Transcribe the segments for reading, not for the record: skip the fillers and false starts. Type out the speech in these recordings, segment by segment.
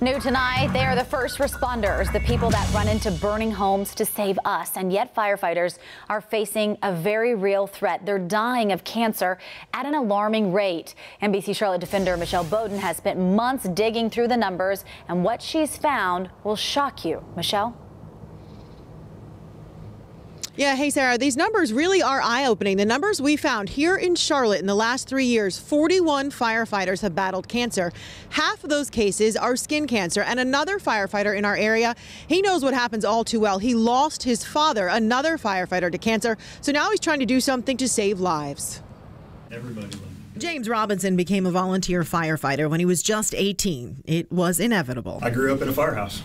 New tonight, they are the first responders, the people that run into burning homes to save us. And yet firefighters are facing a very real threat. They're dying of cancer at an alarming rate. NBC Charlotte defender Michelle Bowden has spent months digging through the numbers, and what she's found will shock you. Michelle? Yeah, hey, Sarah, these numbers really are eye-opening. The numbers we found here in Charlotte in the last 3 years, 41 firefighters have battled cancer. Half of those cases are skin cancer. And another firefighter in our area, he knows what happens all too well. He lost his father, another firefighter, to cancer. So now he's trying to do something to save lives. Everybody loves it. James Robinson became a volunteer firefighter when he was just 18. It was inevitable. I grew up in a firehouse.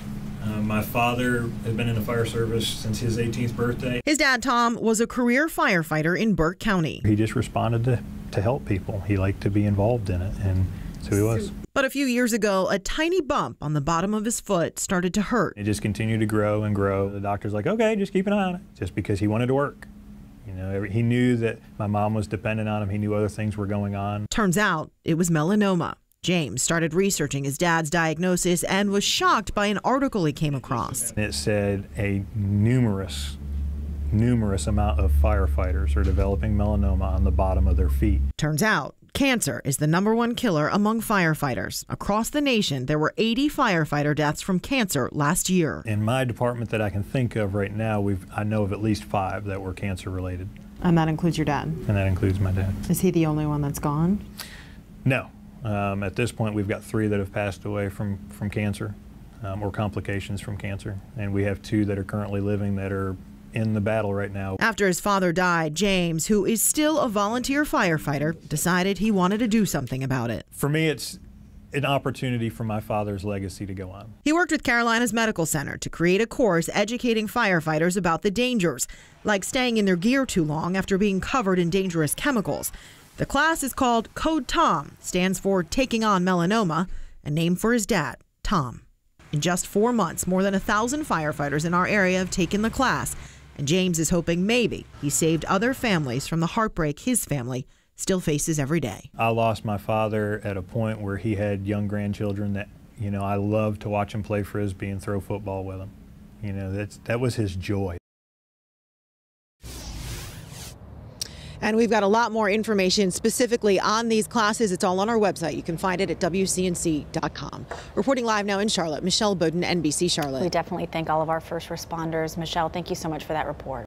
My father has been in the fire service since his 18th birthday. His dad, Tom, was a career firefighter in Burke County. He just responded to help people. He liked to be involved in it, and so he was. But a few years ago, a tiny bump on the bottom of his foot started to hurt. It just continued to grow and grow. The doctor's like, okay, just keep an eye on it, just because he wanted to work. You know, he knew that my mom was dependent on him. He knew other things were going on. Turns out it was melanoma. James started researching his dad's diagnosis and was shocked by an article he came across. It said a numerous amount of firefighters are developing melanoma on the bottom of their feet. Turns out cancer is the #1 killer among firefighters. Across the nation, there were 80 firefighter deaths from cancer last year. In my department that I can think of right now, I know of at least 5 that were cancer related. And that includes your dad? And that includes my dad. Is he the only one that's gone? No. At this point, we've got 3 that have passed away from cancer or complications from cancer. And we have 2 that are currently living that are in the battle right now. After his father died, James, who is still a volunteer firefighter, decided he wanted to do something about it. For me, it's an opportunity for my father's legacy to go on. He worked with Carolina's Medical Center to create a course educating firefighters about the dangers, like staying in their gear too long after being covered in dangerous chemicals. The class is called Code Tom, stands for Taking on Melanoma, a name for his dad, Tom. In just 4 months, more than 1,000 firefighters in our area have taken the class, and James is hoping maybe he saved other families from the heartbreak his family still faces every day. I lost my father at a point where he had young grandchildren that, you know, I loved to watch him play Frisbee and throw football with them. You know, that was his joy. And we've got a lot more information specifically on these classes. It's all on our website. You can find it at WCNC.com. Reporting live now in Charlotte, Michelle Bowden, NBC Charlotte. We definitely thank all of our first responders. Michelle, thank you so much for that report.